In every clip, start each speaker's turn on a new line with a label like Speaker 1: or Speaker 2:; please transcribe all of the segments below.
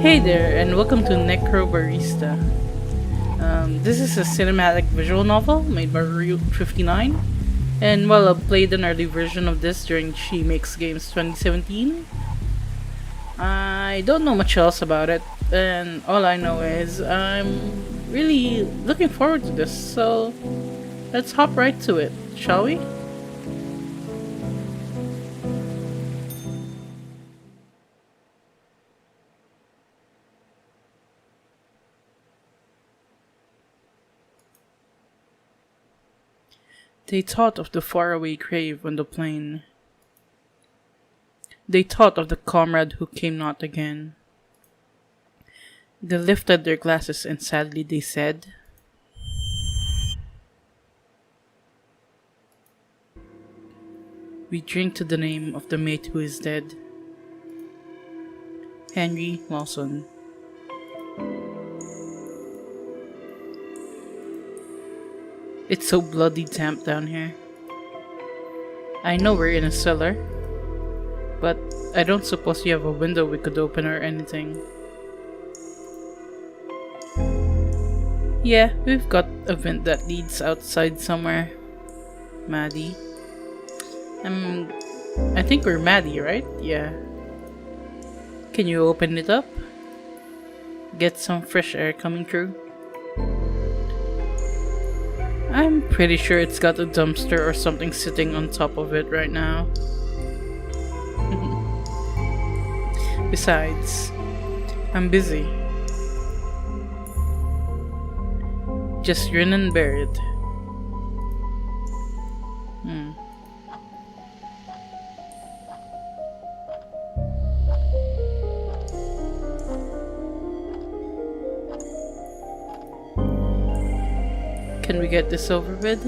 Speaker 1: Hey there, and welcome to Necrobarista. This is a cinematic visual novel made by Route 59, and while I played an early version of this during She Makes Games 2017, I don't know much else about it, and all I know is I'm really looking forward to this, so let's hop right to it, shall we? They thought of the faraway grave on the plain. They thought of the comrade who came not again. They lifted their glasses and sadly they said, "We drink to the name of the mate who is dead." Henry Lawson. It's so bloody damp down here. I know we're in a cellar, but I don't suppose you have a window we could open or anything. Yeah, we've got a vent that leads outside somewhere. Maddie. I think we're Maddie, right? Yeah. Can you open it up? Get some fresh air coming through? I'm pretty sure it's got a dumpster or something sitting on top of it right now. Besides, I'm busy. Just grin and bear it. Can we get this over with?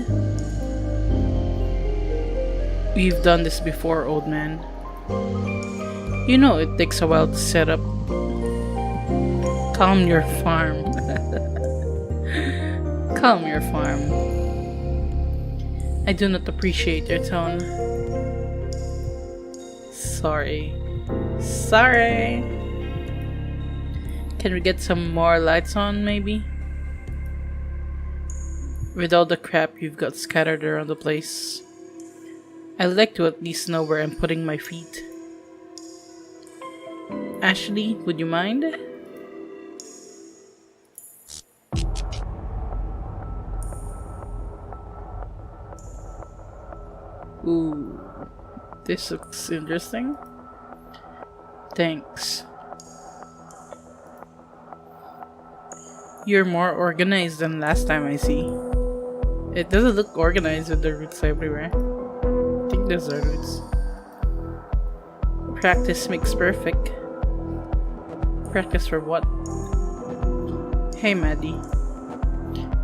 Speaker 1: We've done this before, old man. You know it takes a while to set up. Calm your farm. Calm your farm. I do not appreciate your tone. Sorry. Sorry. Can we get some more lights on, maybe? With all the crap you've got scattered around the place, I'd like to at least know where I'm putting my feet. Ashley, would you mind? Ooh, this looks interesting. Thanks. You're more organized than last time I see. It doesn't look organized with the roots everywhere. I think those are roots. Practice makes perfect. Practice for what? Hey Maddie.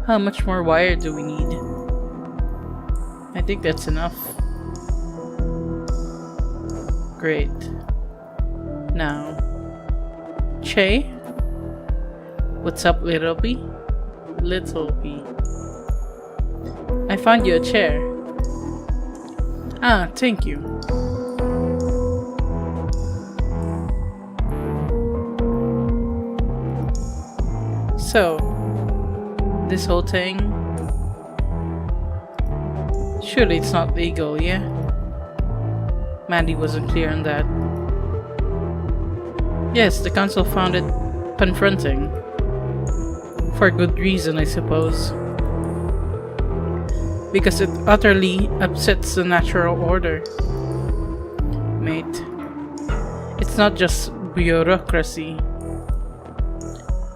Speaker 1: How much more wire do we need? I think that's enough. Great. Now, Che? What's up, Little B? Little B. I found you a chair. Ah, thank you. So, this whole thing... Surely it's not legal, yeah? Maddie wasn't clear on that. Yes, the council found it confronting. For good reason, I suppose. Because it utterly upsets the natural order. Mate, it's not just bureaucracy.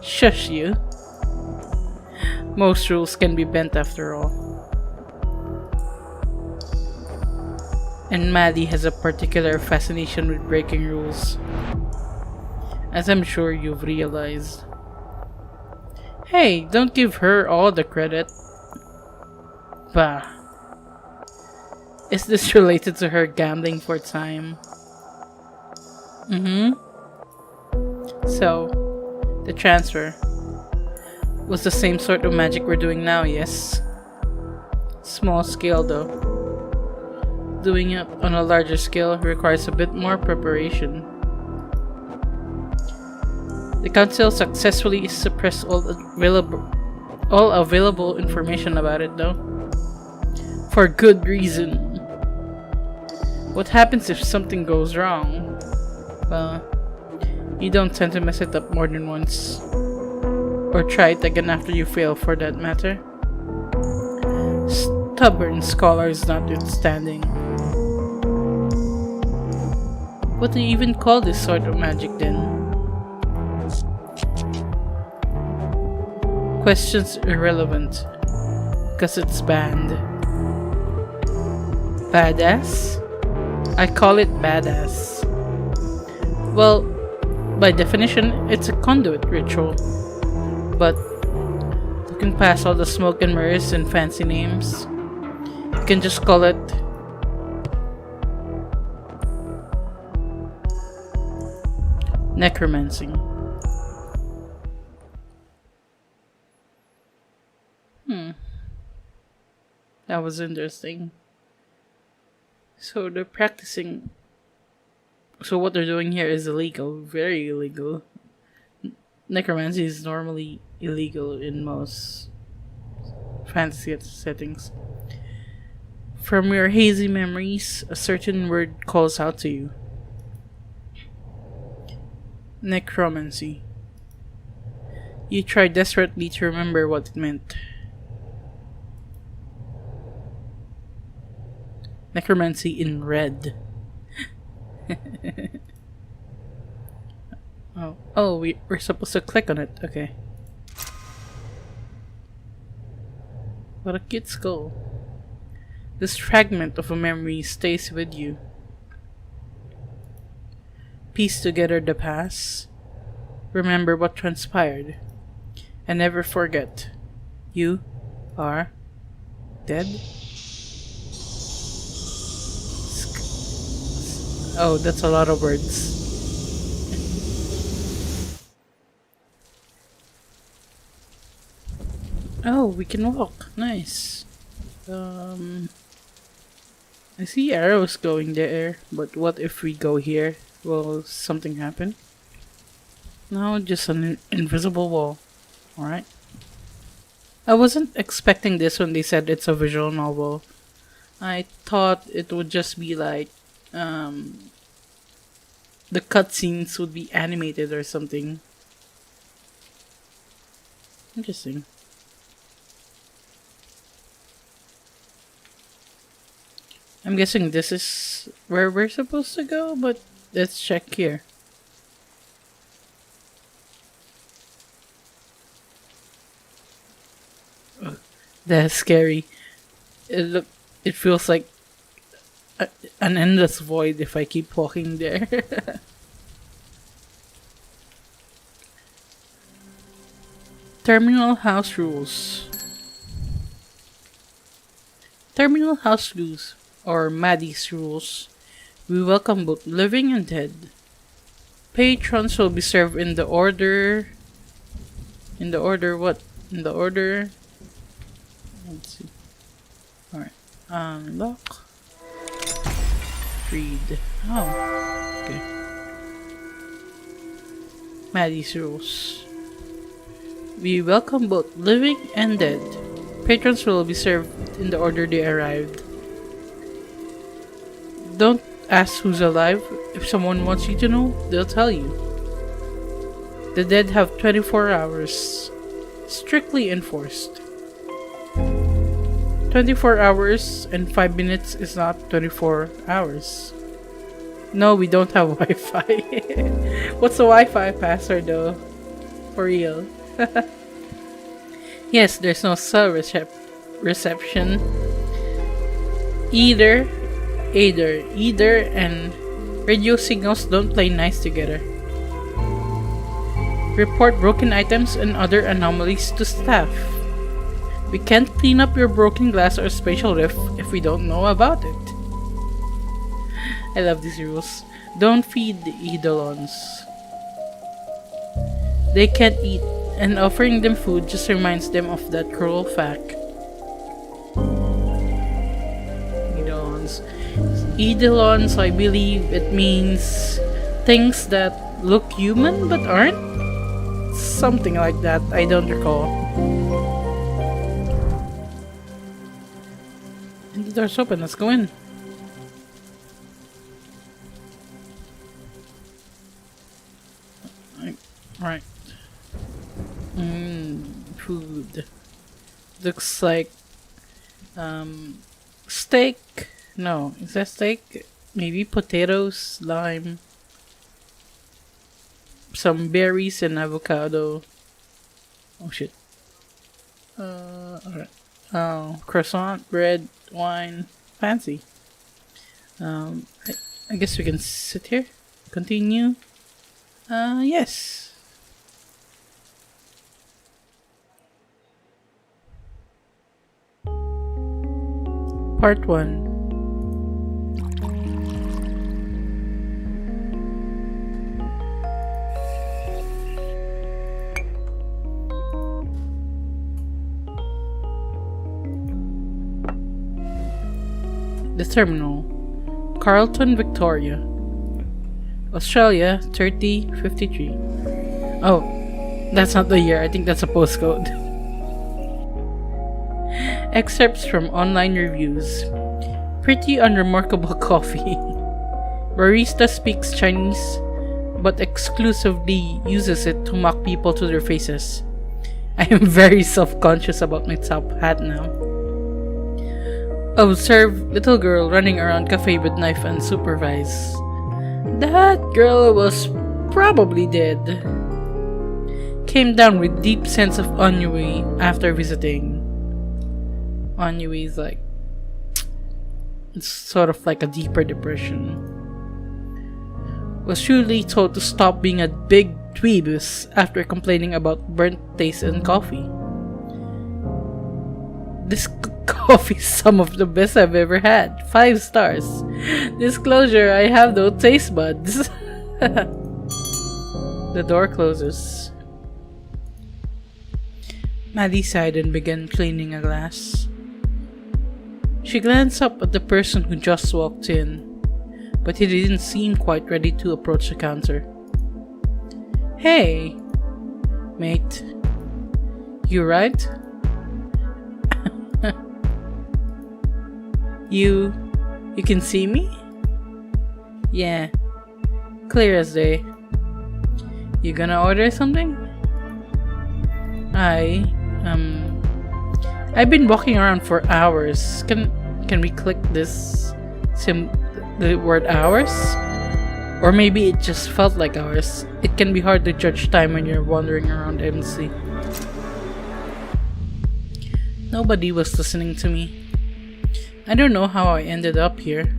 Speaker 1: Shush you. Most rules can be bent after all. And Maddie has a particular fascination with breaking rules. As I'm sure you've realized. Hey, don't give her all the credit. Bah. Is this related to her gambling for time? So, the transfer was the same sort of magic we're doing now, yes? Small scale though. Doing it on a larger scale requires a bit more preparation. The council successfully suppressed all available information about it, though. For good reason. What happens if something goes wrong? Well, you don't tend to mess it up more than once. Or try it again after you fail, for that matter. Stubborn scholars notwithstanding. What do you even call this sort of magic then? Questions irrelevant. Because it's banned. Badass? I call it badass. Well, by definition, it's a conduit ritual. But you can pass all the smoke and mirrors and fancy names. You can just call it necromancy. That was interesting. So they're practicing. So what they're doing here is illegal, very illegal. Necromancy is normally illegal in most fantasy settings. From your hazy memories, a certain word calls out to you. Necromancy. You try desperately to remember what it meant. Necromancy in red. Oh, we're supposed to click on it. Okay. What a cute skull. This fragment of a memory stays with you. Piece together the past. Remember what transpired. And never forget. You are dead? Oh, that's a lot of words. Oh, we can walk. Nice. I see arrows going there, but what if we go here? Will something happen? No, just an invisible wall. Alright. I wasn't expecting this when they said it's a visual novel. I thought it would just be like, the cutscenes would be animated or something. Interesting. I'm guessing this is where we're supposed to go, but let's check here. Ugh, that's scary. It feels like an endless void if I keep walking there. Terminal house rules. Terminal house rules, or Maddie's rules. We welcome both living and dead. Patrons will be served in the order. In the order what? In the order. Let's see. Alright. Unlock. Read. Oh. Okay. Maddie's rules. We welcome both living and dead. Patrons will be served in the order they arrived. Don't ask who's alive. If someone wants you to know, they'll tell you. The dead have 24 hours. Strictly enforced. 24 hours and 5 minutes is not 24 hours. No, we don't have Wi-Fi. What's the Wi-Fi password though? For real. Yes, there's no cell reception. Either, and radio signals don't play nice together. Report broken items and other anomalies to staff. We can't clean up your broken glass or spatial rift if we don't know about it. I love these rules. Don't feed the eidolons. They can't eat, and offering them food just reminds them of that cruel fact. Eidolons, I believe it means things that look human but aren't. something like that. I don't recall. And the door's open. Let's go in. Right. Food. Looks like steak. No, is that steak? Maybe potatoes, lime, some berries and avocado. Oh shit. Alright. Oh, croissant, bread, wine. Fancy. I guess we can sit here. Continue. Yes. Part 1. The terminal. Carlton, Victoria. Australia, 3053. Oh, that's not the year. I think that's a postcode. Excerpts from online reviews. Pretty unremarkable coffee. Barista speaks Chinese, but exclusively uses it to mock people to their faces. I am very self-conscious about my top hat now. Observe little girl running around cafe with knife unsupervised. That girl was probably dead. Came down with deep sense of ennui after visiting. Ennui is like, it's sort of like a deeper depression. Was surely told to stop being a big dweebus after complaining about burnt taste in coffee. This coffee is some of the best I've ever had. 5 stars. Disclosure, I have no taste buds. The door closes. Maddie sighed and began cleaning a glass. She glanced up at the person who just walked in, but he didn't seem quite ready to approach the counter. Hey, mate. You right? You can see me? Yeah, clear as day. You gonna order something? I've been walking around for hours. Can we click this the word hours? Or maybe it just felt like hours. It can be hard to judge time when you're wandering around MC. Nobody was listening to me. I don't know how I ended up here.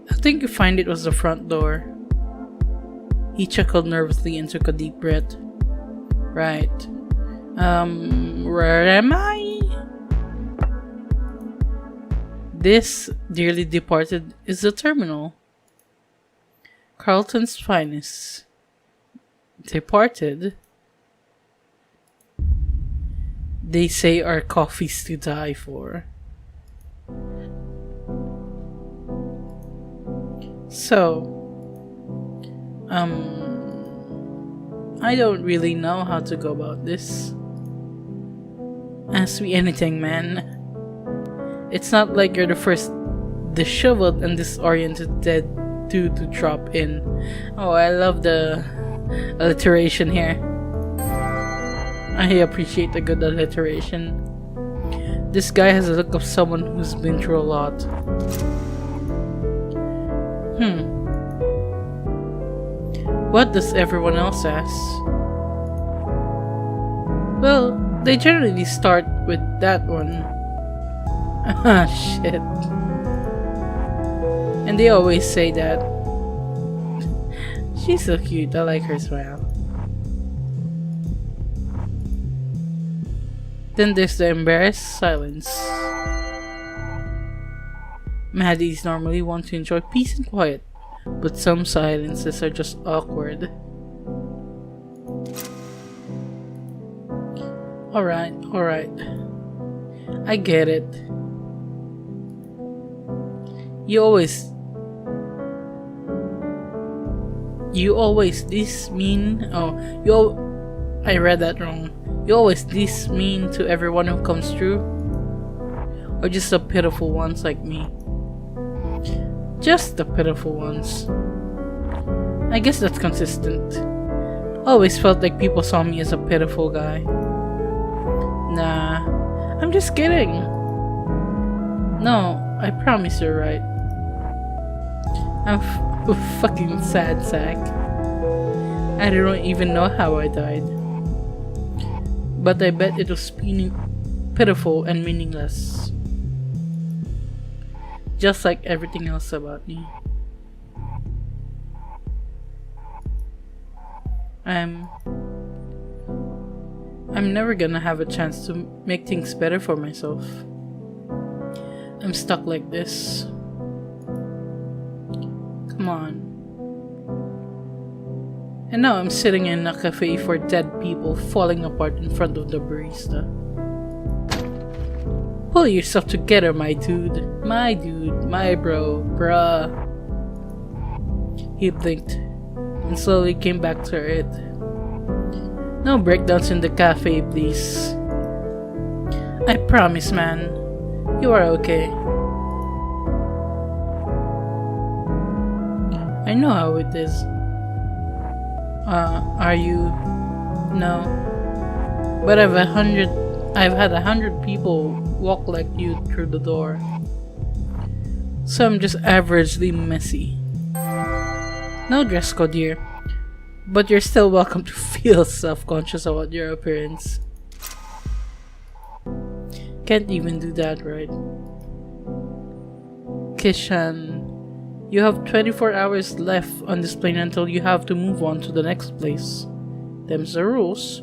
Speaker 1: I think you find it was the front door. He chuckled nervously and took a deep breath. Right. Where am I? This, dearly departed, is the terminal. Carlton's finest. Departed? They say our coffee's to die for. So, I don't really know how to go about this. Ask me anything, man. It's not like you're the first disheveled and disoriented dead dude to drop in. Oh, I love the alliteration here. I appreciate a good alliteration. This guy has a look of someone who's been through a lot. What does everyone else ask? Well, they generally start with that one. Ah, shit. And they always say that. She's so cute, I like her smile. Then there's the embarrassed silence. Maddies normally want to enjoy peace and quiet, but some silences are just awkward. Alright. I get it. You always this mean. Oh, I read that wrong. You always this mean to everyone who comes through? Or just the pitiful ones like me? Just the pitiful ones. I guess that's consistent. Always felt like people saw me as a pitiful guy. Nah, I'm just kidding. No, I promise you're right. I'm a fucking sad sack. I don't even know how I died. But I bet it was pitiful and meaningless. Just like everything else about me. I'm never gonna have a chance to make things better for myself. I'm stuck like this. Come on. And now I'm sitting in a cafe for dead people falling apart in front of the barista. Pull yourself together, my dude. My dude. My bro. Bruh. He blinked and slowly came back to it. No breakdowns in the cafe, please. I promise, man. You are okay. I know how it is. Are you? No. But I've had 100 people walk like you through the door. So I'm just averagely messy. No dress code here. But you're still welcome to feel self-conscious about your appearance. Can't even do that, right? Kishan, you have 24 hours left on this plane until you have to move on to the next place. Them's the rules.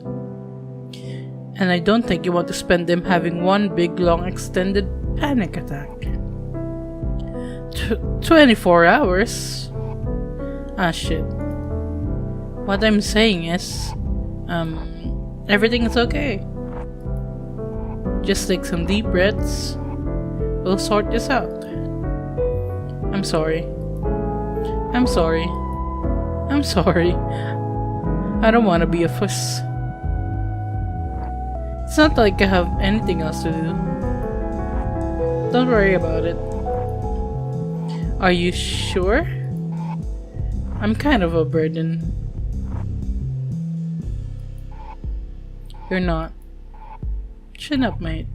Speaker 1: And I don't think you want to spend them having one big long extended panic attack. 24 hours? Ah shit. What I'm saying is, everything is okay. Just take some deep breaths. We'll sort this out. I'm sorry. I'm sorry. I'm sorry. I don't want to be a fuss. It's not like I have anything else to do. Don't worry about it. Are you sure? I'm kind of a burden. You're not. Chin up, mate.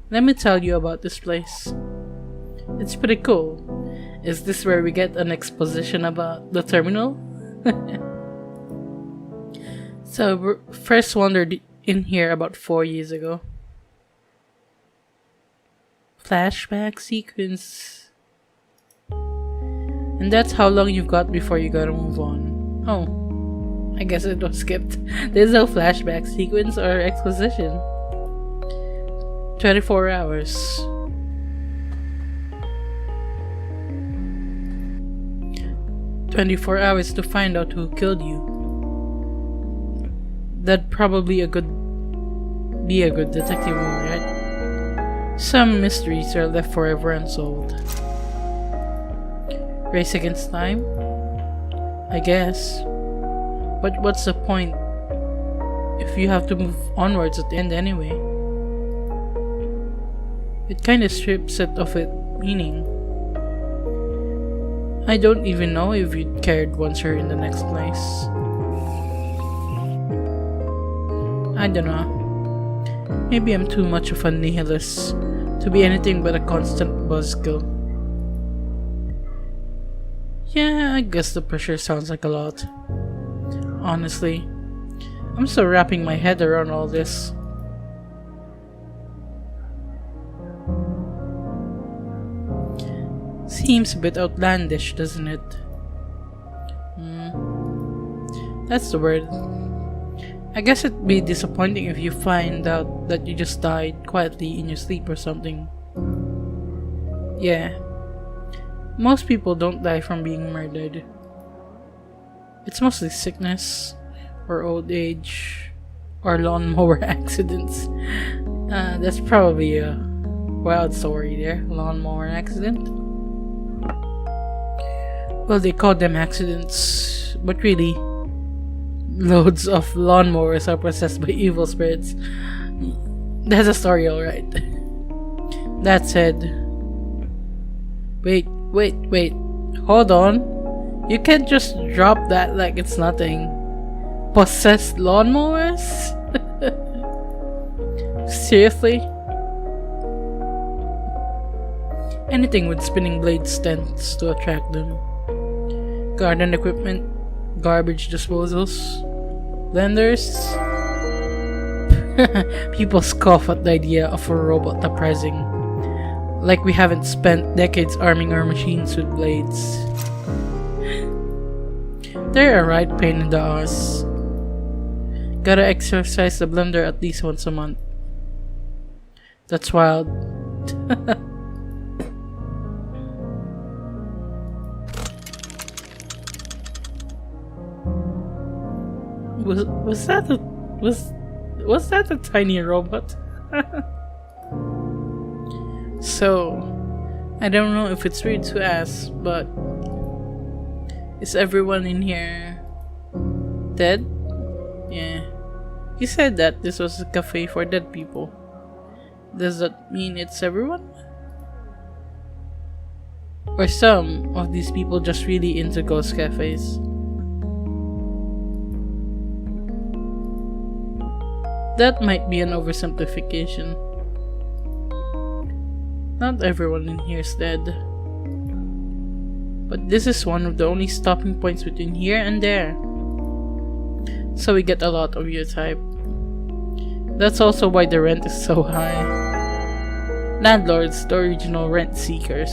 Speaker 1: Let me tell you about this place. It's pretty cool. Is this where we get an exposition about the terminal? So we first wandered in here about 4 years ago. Flashback sequence. And that's how long you've got before you gotta move on. Oh. I guess it was skipped. There's no flashback sequence or exposition. 24 hours. $24 to find out who killed you. That'd probably be a good detective movie, right? Some mysteries are left forever unsolved. Race against time? I guess. But what's the point if you have to move onwards at the end anyway? It kinda strips it of its meaning. I don't even know if you cared once you're in the next place. I don't know. Maybe I'm too much of a nihilist to be anything but a constant buzzkill. Yeah, I guess the pressure sounds like a lot. Honestly, I'm still wrapping my head around all this. Seems a bit outlandish, doesn't it? That's the word. I guess it'd be disappointing if you find out that you just died quietly in your sleep or something. Yeah. Most people don't die from being murdered. It's mostly sickness, or old age, or lawnmower accidents. That's probably a wild story there, lawnmower accident. Well, they call them accidents, but really, loads of lawnmowers are possessed by evil spirits. That's a story, alright. That said, wait, hold on. You can't just drop that like it's nothing. Possessed lawnmowers? Seriously? Anything with spinning blades tends to attract them. Garden equipment, garbage disposals, blenders. People scoff at the idea of a robot uprising. Like we haven't spent decades arming our machines with blades. They're a right pain in the ass. Gotta exercise the blender at least once a month. That's wild. Was that a tiny robot? So, I don't know if it's weird to ask, but is everyone in here dead? Yeah. You said that this was a cafe for dead people. Does that mean it's everyone? Or some of these people just really into ghost cafes? That might be an oversimplification. Not everyone in here is dead. But this is one of the only stopping points between here and there. So we get a lot of your type. That's also why the rent is so high. Landlords, the original rent seekers.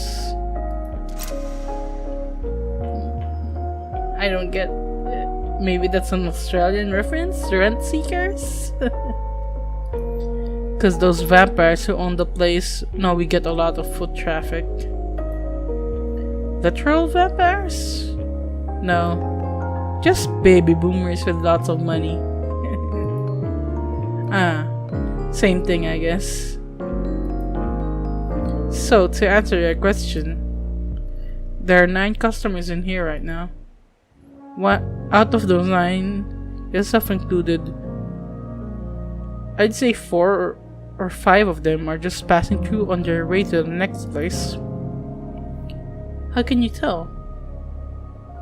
Speaker 1: I don't get it. Maybe that's an Australian reference? Rent seekers? Because those vampires who own the place know we get a lot of foot traffic. Literal vampires? No. Just baby boomers with lots of money. Same thing, I guess. So, to answer your question, there are 9 customers in here right now. What out of those 9, yourself included, I'd say 4 or 5 of them are just passing through on their way to the next place. How can you tell?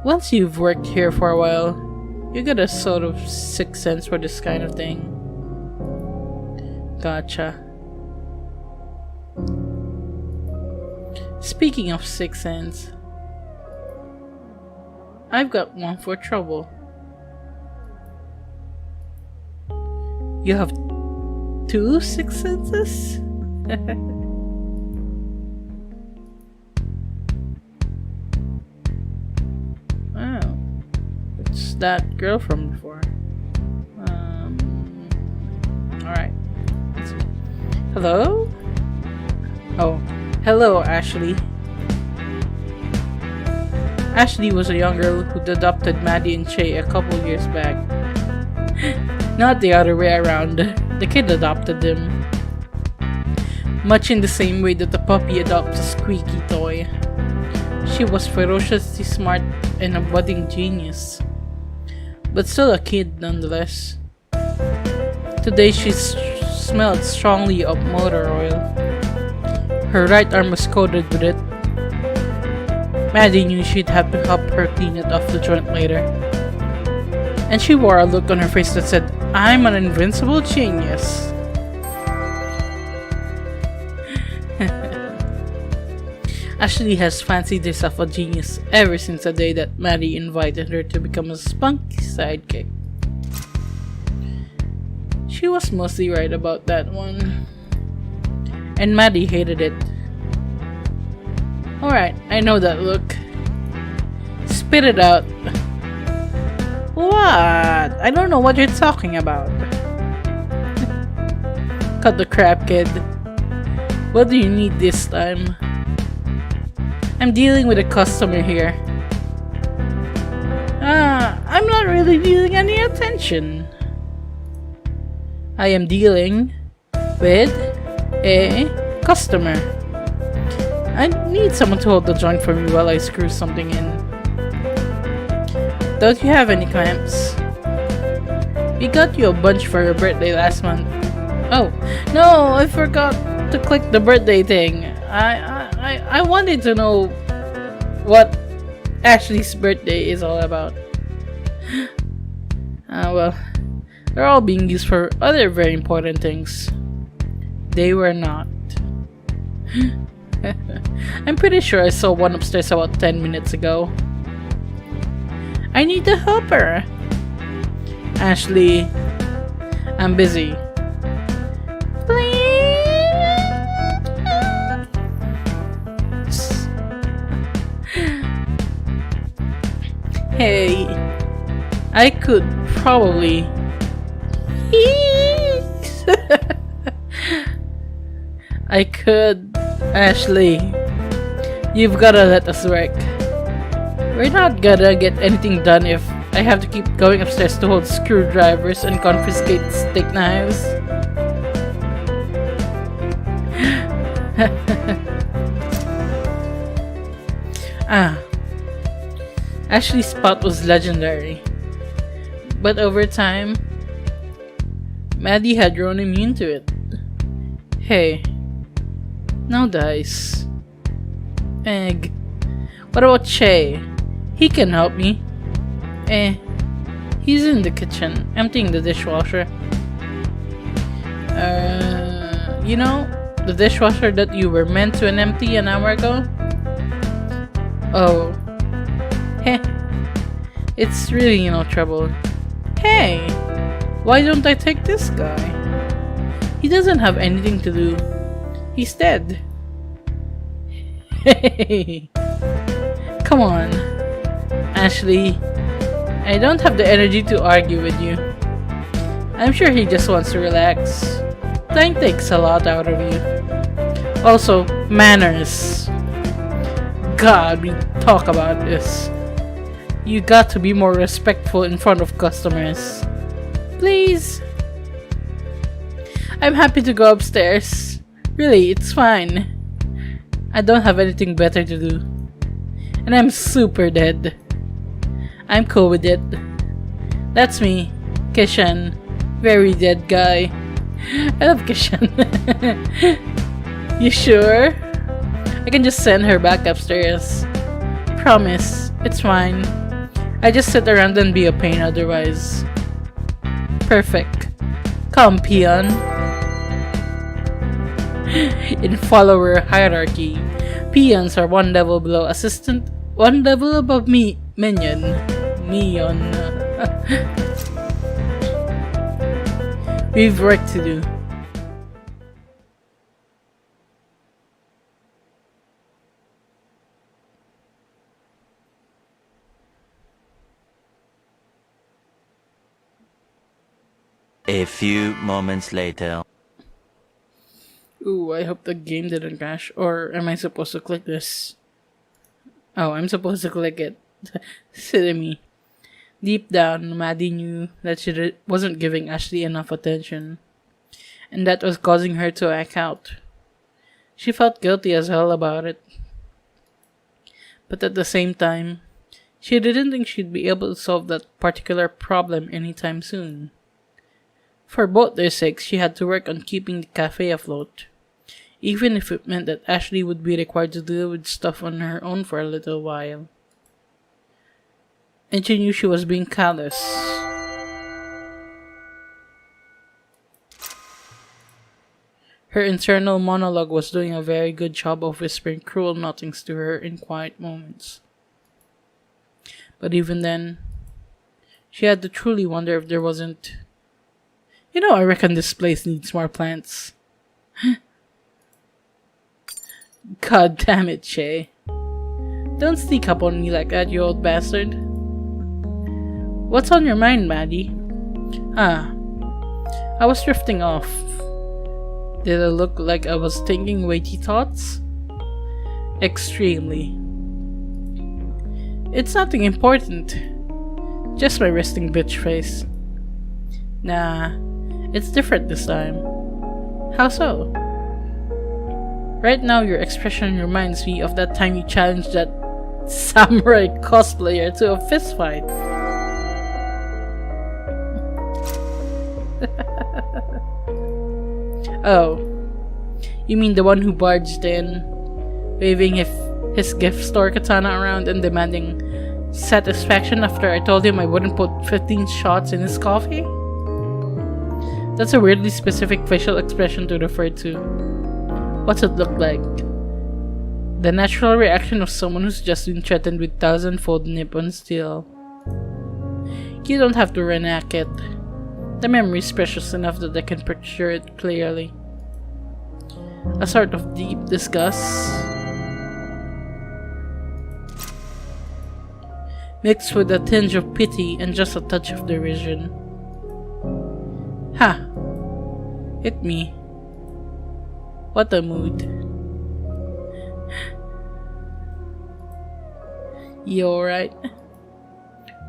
Speaker 1: Once you've worked here for a while, you get a sort of sixth sense for this kind of thing. Gotcha. Speaking of sixth sense, I've got one for trouble. You have 2 sixth senses? Wow. What's that girl from before? Alright. Hello? Oh, hello, Ashley. Ashley was a young girl who'd adopted Maddie and Che a couple years back. Not the other way around. The kid adopted them. Much in the same way that the puppy adopts a squeaky toy. She was ferociously smart and a budding genius. But still a kid nonetheless. Today she smelled strongly of motor oil. Her right arm was coated with it. Maddie knew she'd have to help her clean it off the joint later. And she wore a look on her face that said, "I'm an invincible genius." Ashley has fancied herself a genius ever since the day that Maddie invited her to become a spunky sidekick. She was mostly right about that one. And Maddie hated it. Alright, I know that look. Spit it out. What? I don't know what you're talking about. Cut the crap, kid. What do you need this time? I'm dealing with a customer here. I'm not really feeling any attention. I am dealing with a customer. I need someone to hold the joint for me while I screw something in. Don't you have any clamps? We got you a bunch for your birthday last month. Oh, no, I forgot to click the birthday thing. I wanted to know what Ashley's birthday is all about. Well, they're all being used for other very important things. They were not. I'm pretty sure I saw one upstairs about 10 minutes ago. I need to help her. Ashley, I'm busy. Please. Hey, I could probably. I could. Ashley, you've gotta let us work. We're not gonna get anything done if I have to keep going upstairs to hold screwdrivers and confiscate steak knives. Ashley's spot was legendary. But over time, Maddie had grown immune to it. Hey, no dice. Egg. What about Che? He can help me. He's in the kitchen, emptying the dishwasher. You know, the dishwasher that you were meant to empty an hour ago? Oh. Heh. It's really no trouble. Hey! Why don't I take this guy? He doesn't have anything to do. He's dead. Hey! Come on. Ashley, I don't have the energy to argue with you. I'm sure he just wants to relax. Time takes a lot out of you. Also, manners. God, we talk about this. You got to be more respectful in front of customers. Please. I'm happy to go upstairs. Really, it's fine. I don't have anything better to do. And I'm super dead. I'm cool with it. That's me, Kishan. Very dead guy. I love Kishan. You sure? I can just send her back upstairs. Promise, it's fine. I just sit around and be a pain otherwise. Perfect. Come, peon. In follower hierarchy, peons are one level below assistant, one level above me, minion. Neon. We've work to do.
Speaker 2: A few moments later.
Speaker 1: Ooh, I hope the game didn't crash. Or am I supposed to click this? Oh, I'm supposed to click it. Silly me. Deep down, Maddie knew that she wasn't giving Ashley enough attention. And that was causing her to act out. She felt guilty as hell about it. But at the same time, she didn't think she'd be able to solve that particular problem anytime soon. For both their sakes, she had to work on keeping the cafe afloat, even if it meant that Ashley would be required to deal with stuff on her own for a little while. And she knew she was being callous. Her internal monologue was doing a very good job of whispering cruel nothings to her in quiet moments. But even then, she had to truly wonder if there wasn't... You know, I reckon this place needs more plants. God damn it, Shay. Don't sneak up on me like that, you old bastard. What's on your mind, Maddie? I was drifting off. Did I look like I was thinking weighty thoughts? Extremely. It's nothing important. Just my resting bitch face. Nah. It's different this time. How so? Right now, your expression reminds me of that time you challenged that samurai cosplayer to a fist fight. Oh, you mean the one who barged in, waving his gift store katana around and demanding satisfaction after I told him I wouldn't put 15 shots in his coffee? That's a weirdly specific facial expression to refer to. What's it look like? The natural reaction of someone who's just been threatened with thousand-fold Nippon steel. You don't have to reenact it. The memory is precious enough that I can picture it clearly. A sort of deep disgust, mixed with a tinge of pity and just a touch of derision. Ha! Hit me. What a mood. You alright?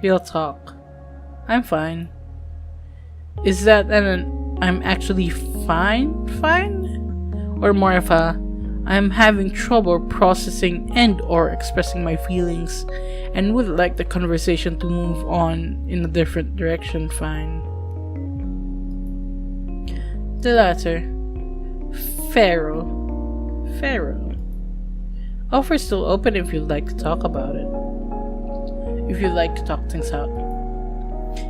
Speaker 1: Real talk. I'm fine. Is that an I'm actually fine? Or more of a I'm having trouble processing and or expressing my feelings and would like the conversation to move on in a different direction fine? The latter. Pharaoh. Offer's still open if you'd like to talk about it. If you'd like to talk things out.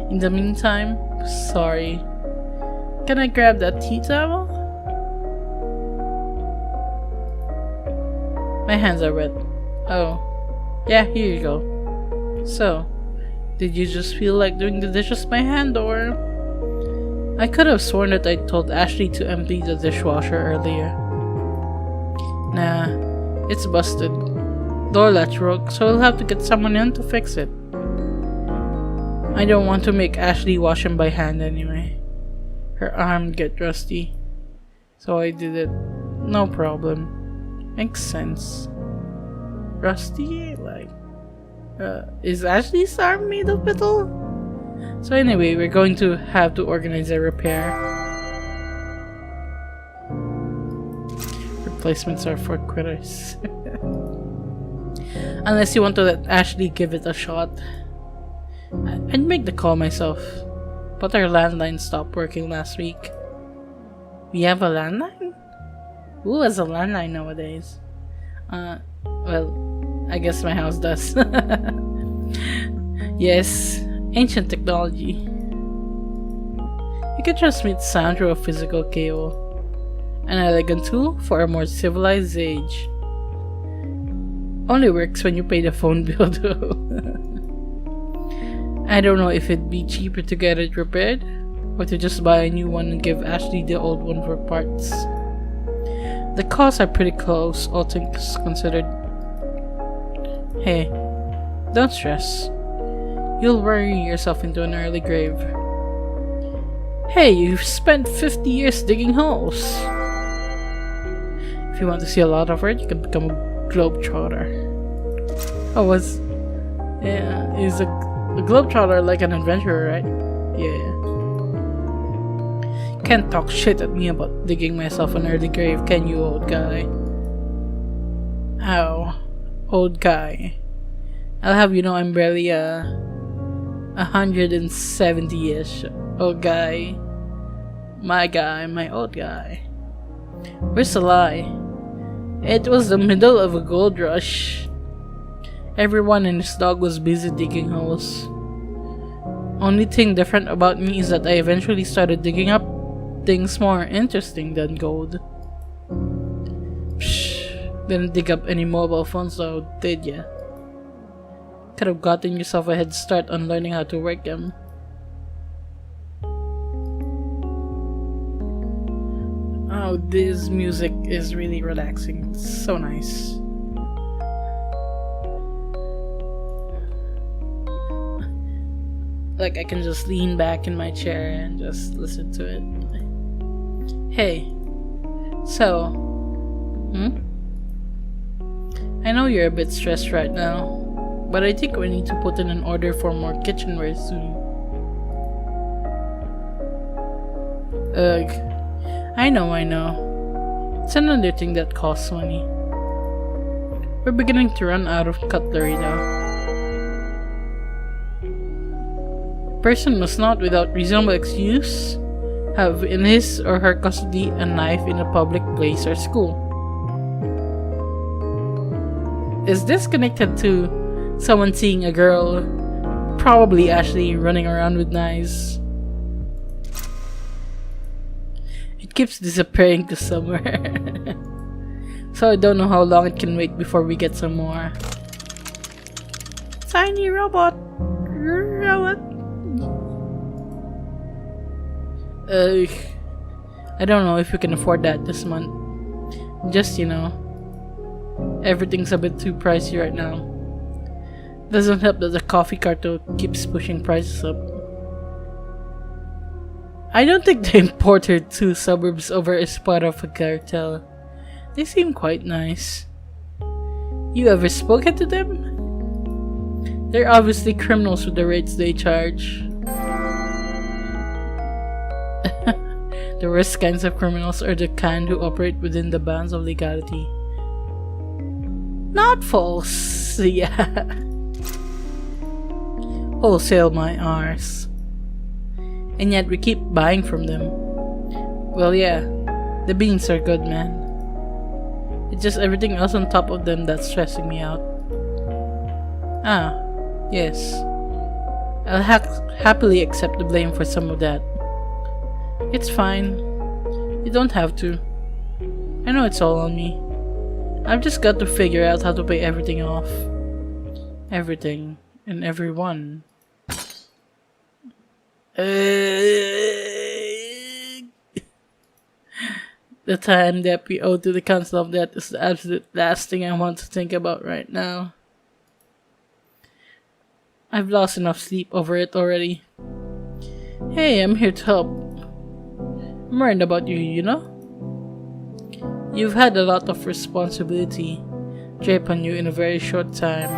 Speaker 1: In the meantime, sorry. Can I grab that tea towel? My hands are wet. Oh. Yeah, here you go. So, did you just feel like doing the dishes by hand or... I could have sworn that I told Ashley to empty the dishwasher earlier. Nah, it's busted. Door latch broke, so we'll have to get someone in to fix it. I don't want to make Ashley wash him by hand anyway. Her arm get rusty. So I did it. No problem. Makes sense. Rusty? Like... is Ashley's arm made of metal? So anyway, we're going to have to organize a repair. Replacements are for critters. Unless you want to let Ashley give it a shot. I'd make the call myself. But our landline stopped working last week. We have a landline? Who has a landline nowadays? Well, I guess my house does. Yes, ancient technology. You can transmit sound through a physical cable. An elegant tool for a more civilized age. Only works when you pay the phone bill though. I don't know if it'd be cheaper to get it repaired or to just buy a new one and give Ashley the old one for parts. The costs are pretty close, all things considered. Hey, don't stress. You'll worry yourself into an early grave. Hey, you've spent 50 years digging holes. If you want to see a lot of it, you can become a globetrotter. Oh, is a globetrotter like an adventurer, right? Yeah. Can't talk shit at me about digging myself an early grave, can you, old guy? Ow. Old guy. I'll have you know I'm barely 170-ish. Old guy. My old guy. Where's the lie? It was the middle of a gold rush. Everyone and his dog was busy digging holes. Only thing different about me is that I eventually started digging up things more interesting than gold. Psh, didn't dig up any mobile phones though, did ya? Could have gotten yourself a head start on learning how to work them. Oh, this music is really relaxing. It's so nice. Like I can just lean back in my chair and just listen to it. Hey. So. I know you're a bit stressed right now, but I think we need to put in an order for more kitchenware soon. Ugh. I know. It's another thing that costs money. We're beginning to run out of cutlery now. A person must not, without reasonable excuse, have in his or her custody a knife in a public place or school. Is this connected to someone seeing a girl, probably Ashley, running around with knives? It keeps disappearing to somewhere. So I don't know how long it can wait before we get some more. Tiny robot! I don't know if we can afford that this month. Just, everything's a bit too pricey right now. Doesn't help that the coffee cartel keeps pushing prices up. I don't think the importer to suburbs over is part of a cartel. They seem quite nice. You ever spoken to them? They're obviously criminals with the rates they charge. The worst kinds of criminals are the kind who operate within the bounds of legality. Not false, yeah. Wholesale my arse. And yet we keep buying from them. Well, yeah, the beans are good, man. It's just everything else on top of them that's stressing me out. Ah, yes. I'll happily accept the blame for some of that. It's fine. You don't have to. I know it's all on me. I've just got to figure out how to pay everything off. Everything and everyone. The time that we owe to the Council of Death is the absolute last thing I want to think about right now. I've lost enough sleep over it already. Hey, I'm here to help. I'm worried about you, you know? You've had a lot of responsibility draped on you in a very short time.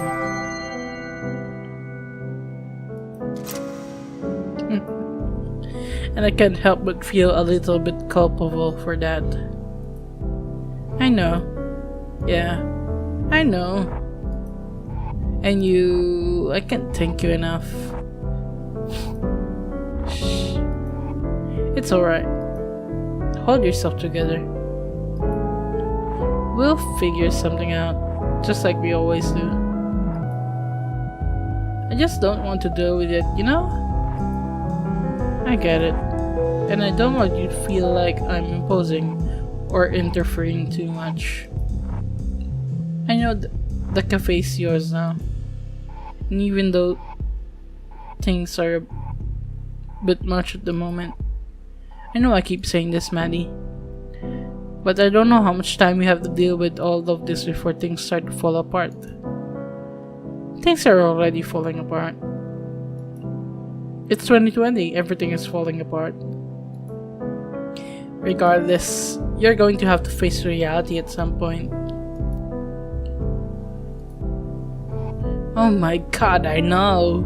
Speaker 1: And I can't help but feel a little bit culpable for that. I know. Yeah, I know. And I can't thank you enough. Shh. It's alright. Hold yourself together. We'll figure something out, just like we always do. I just don't want to deal with it, you know? I get it. And I don't want you to feel like I'm imposing or interfering too much. I know the cafe's yours now. And even though things are a bit much at the moment, I know I keep saying this, Maddie. But I don't know how much time we have to deal with all of this before things start to fall apart. Things are already falling apart. It's 2020, everything is falling apart. Regardless, you're going to have to face reality at some point. Oh my god, I know!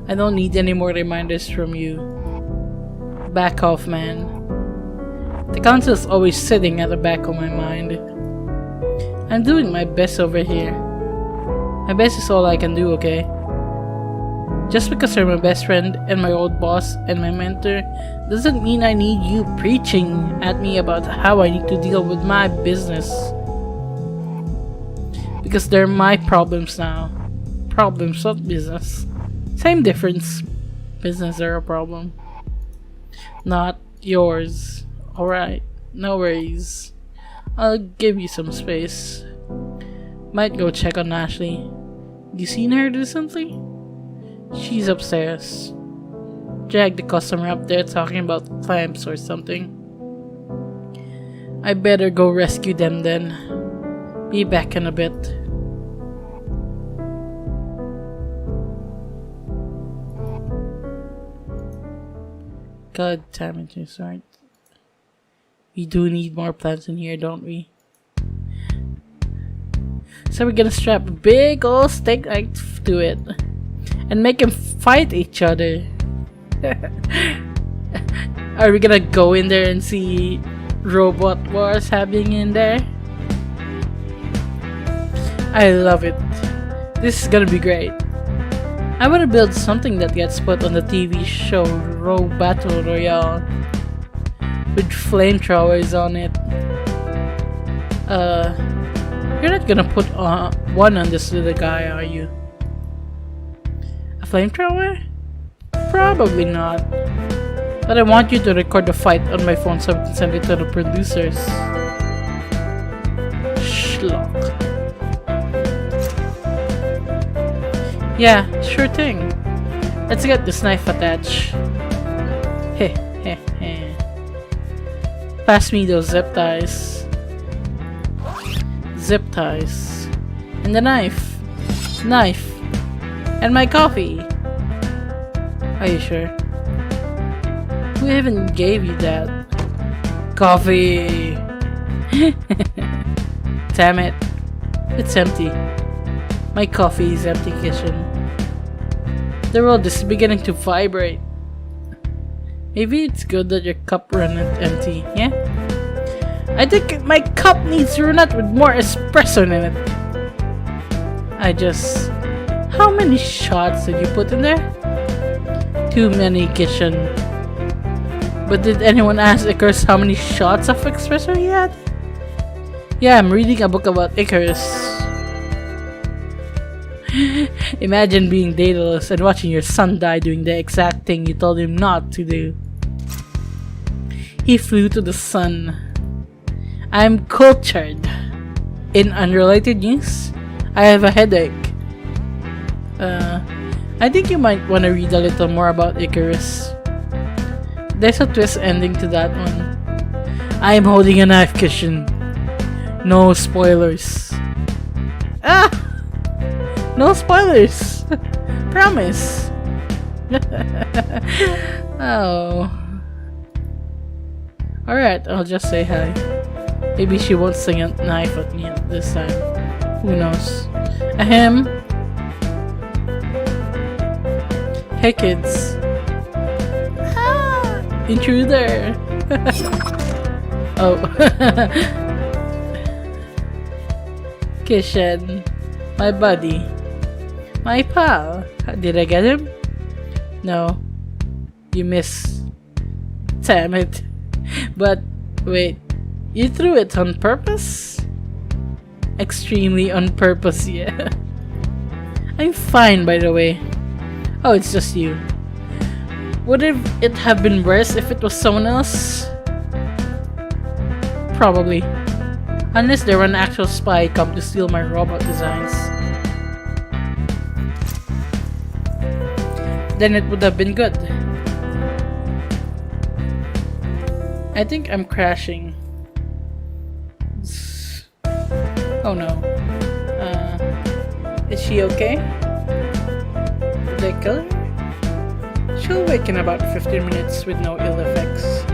Speaker 1: I don't need any more reminders from you. Back off, man. The council's always sitting at the back of my mind. I'm doing my best over here. My best is all I can do, okay? Just because you're my best friend and my old boss and my mentor doesn't mean I need you preaching at me about how I need to deal with my business. Because they're my problems now. Problems, not business. Same difference. Business are a problem. Not yours. Alright, no worries. I'll give you some space. Might go check on Ashley. You seen her recently? She's upstairs. Drag the customer up there talking about clamps or something. I better go rescue them then. Be back in a bit. God damn it, you're right. We do need more plants in here, don't we? So we're gonna strap a big old stake knife to it and make them fight each other. Are we gonna go in there and see robot wars happening in there? I love it. This is gonna be great. I want to build something that gets put on the TV show Row Battle Royale with flamethrowers on it. You're not gonna put one on this little guy, are you? A flamethrower? Probably not. But I want you to record the fight on my phone so I can send it to the producers. Schlock. Yeah, sure thing. Let's get this knife attached. Heh heh heh. Pass me those zip ties. Zip ties. And the knife. Knife. And my coffee. Are you sure? Who even gave you that? Coffee! Damn it. It's empty. My coffee is empty, Kishan. The world is beginning to vibrate. Maybe it's good that your cup ran empty, yeah? I think my cup needs to run out with more espresso in it. How many shots did you put in there? Too many, Kishan. But did anyone ask Icarus how many shots of espresso he had? Yeah, I'm reading a book about Icarus. Imagine being Daedalus and watching your son die doing the exact thing you told him not to do. He flew to the sun. I'm cultured. In unrelated news, I have a headache. I think you might want to read a little more about Icarus. There's a twist ending to that one. I am holding a knife, Kishan. No spoilers. Ah! No spoilers! Promise! Oh. Alright, I'll just say hi. Maybe she won't sling a knife at me this time. Who knows? Ahem. Hey kids. Ah, intruder. Oh. Kishan. My buddy. My pal. Did I get him? No. You missed. Damn it. But, wait. You threw it on purpose? Extremely on purpose, yeah. I'm fine, by the way. Oh, it's just you. Would it have been worse if it was someone else? Probably. Unless there were an actual spy come to steal my robot designs. Then it would have been good. I think I'm crashing. Oh no. Is she okay? Did I kill her? She'll wake in about 15 minutes with no ill effects.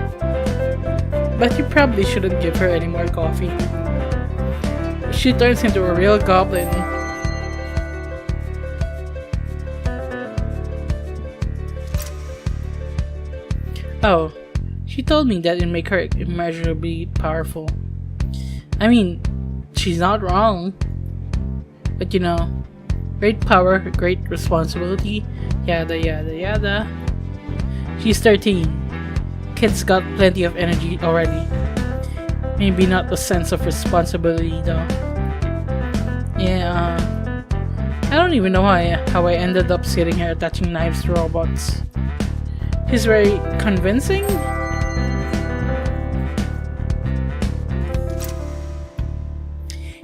Speaker 1: But you probably shouldn't give her any more coffee. She turns into a real goblin. Oh, she told me that it make her immeasurably powerful. I mean, she's not wrong. But you know, great power, great responsibility, yada yada yada. She's 13. Kids got plenty of energy already. Maybe not the sense of responsibility though. Yeah, I don't even know how I ended up sitting here attaching knives to robots. She's very convincing.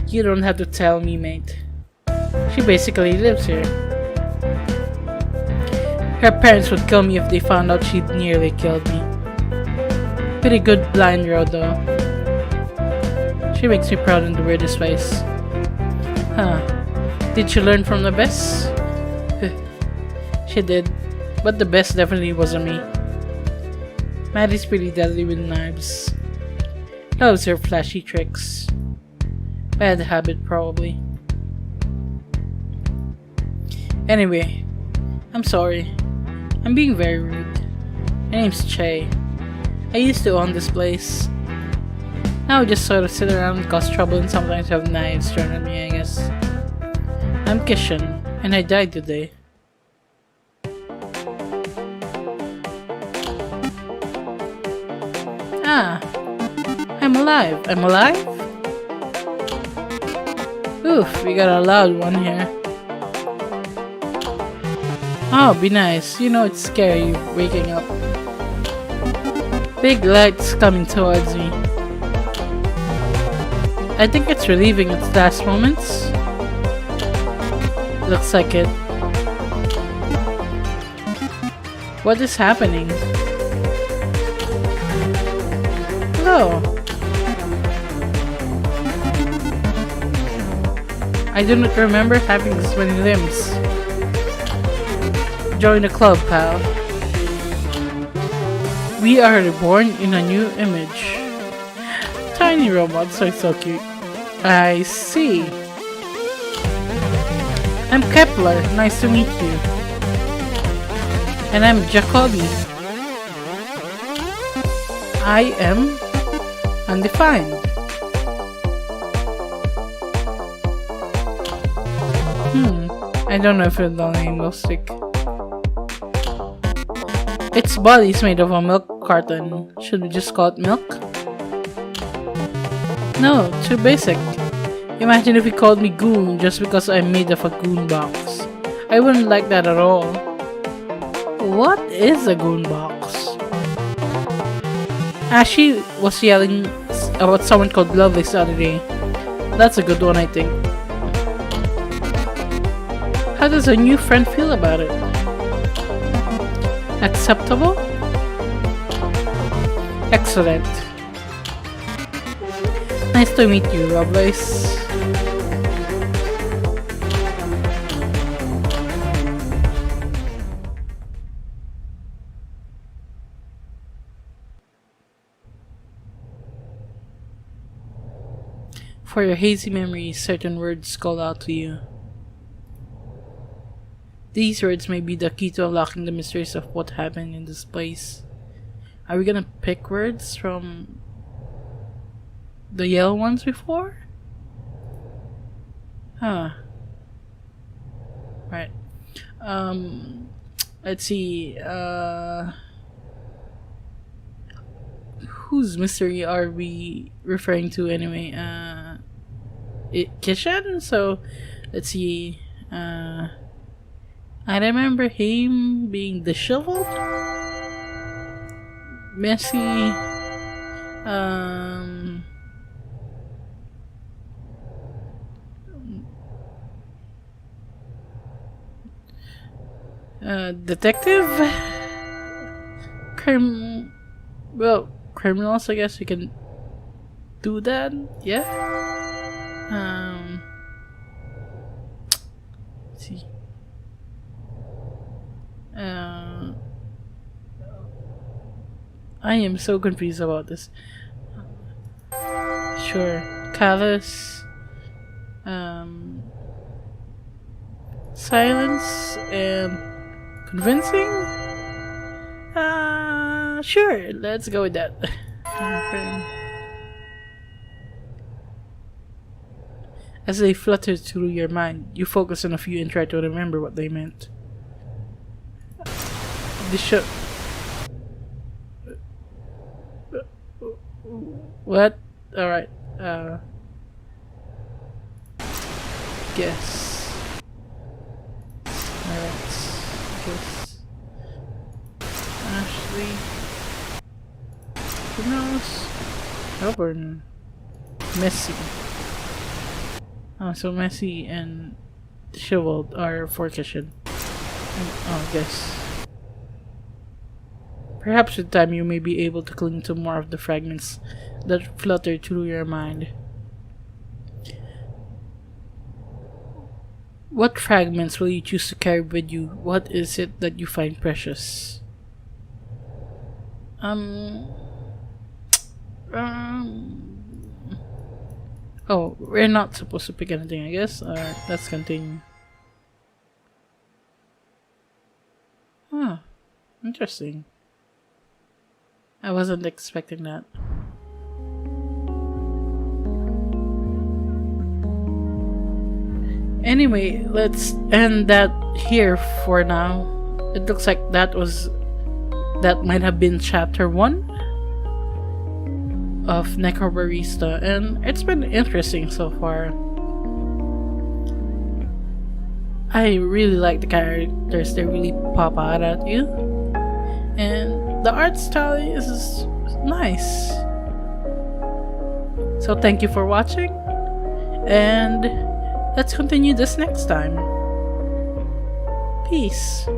Speaker 1: You don't have to tell me, mate. She basically lives here. Her parents would kill me if they found out she'd nearly killed me. Pretty good blind road though. She makes me proud in the weirdest ways. Huh. Did she learn from the best? She did. But the best definitely wasn't me. Maddie's pretty deadly with knives. Loves her flashy tricks. Bad habit probably. Anyway, I'm sorry. I'm being very rude. My name's Che. I used to own this place. Now I just sort of sit around and cause trouble and sometimes have knives thrown at me, I guess. I'm Kishan, and I died today. Ah, I'm alive. I'm alive? Oof, we got a loud one here. Oh, be nice. You know it's scary waking up. Big lights coming towards me. I think it's relieving its last moments. Looks like it. What is happening? Hello. I do not remember having this many limbs. Join the club, pal. We are reborn in a new image. Tiny robots are so cute. I see. I'm Kepler. Nice to meet you. And I'm Jacoby. I am undefined. I don't know if the name will stick. Its body is made of a milk carton. Should we just call it milk? No, too basic. Imagine if you called me Goon just because I'm made of a goon box. I wouldn't like that at all. What is a goon box? Ashley was yelling about someone called Lovely the other day. That's a good one, I think. How does a new friend feel about it? Acceptable? Excellent. Nice to meet you, Lovelace. For your hazy memories, certain words call out to you. These words may be the key to unlocking the mysteries of what happened in this place. Are we gonna pick words from the yellow ones before? Huh. Right. Let's see. Whose mystery are we referring to anyway? Kishan? So, let's see. I remember him being disheveled, messy, detective, criminals. I guess we can do that. Yeah. Let's see. I am so confused about this. Sure. Callous. Silence and convincing? Sure. Let's go with that. Okay. As they flutter through your mind, you focus on a few and try to remember what they meant. The show. What? Alright. Guess. Alright. Guess. Ashley. Who knows? Melbourne. Messy. Oh, so Messy and disheveled are for Kishan. Oh, I guess. Perhaps with time you may be able to cling to more of the fragments that flutter through your mind. What fragments will you choose to carry with you? What is it that you find precious? Oh, we're not supposed to pick anything, I guess. Alright, let's continue. Huh. Interesting. I wasn't expecting that. Anyway, let's end that here for now. It looks like that might have been chapter 1. of Necrobarista, and it's been interesting so far. I really like the characters, they really pop out at you, and the art style is nice. So thank you for watching, and let's continue this next time. Peace.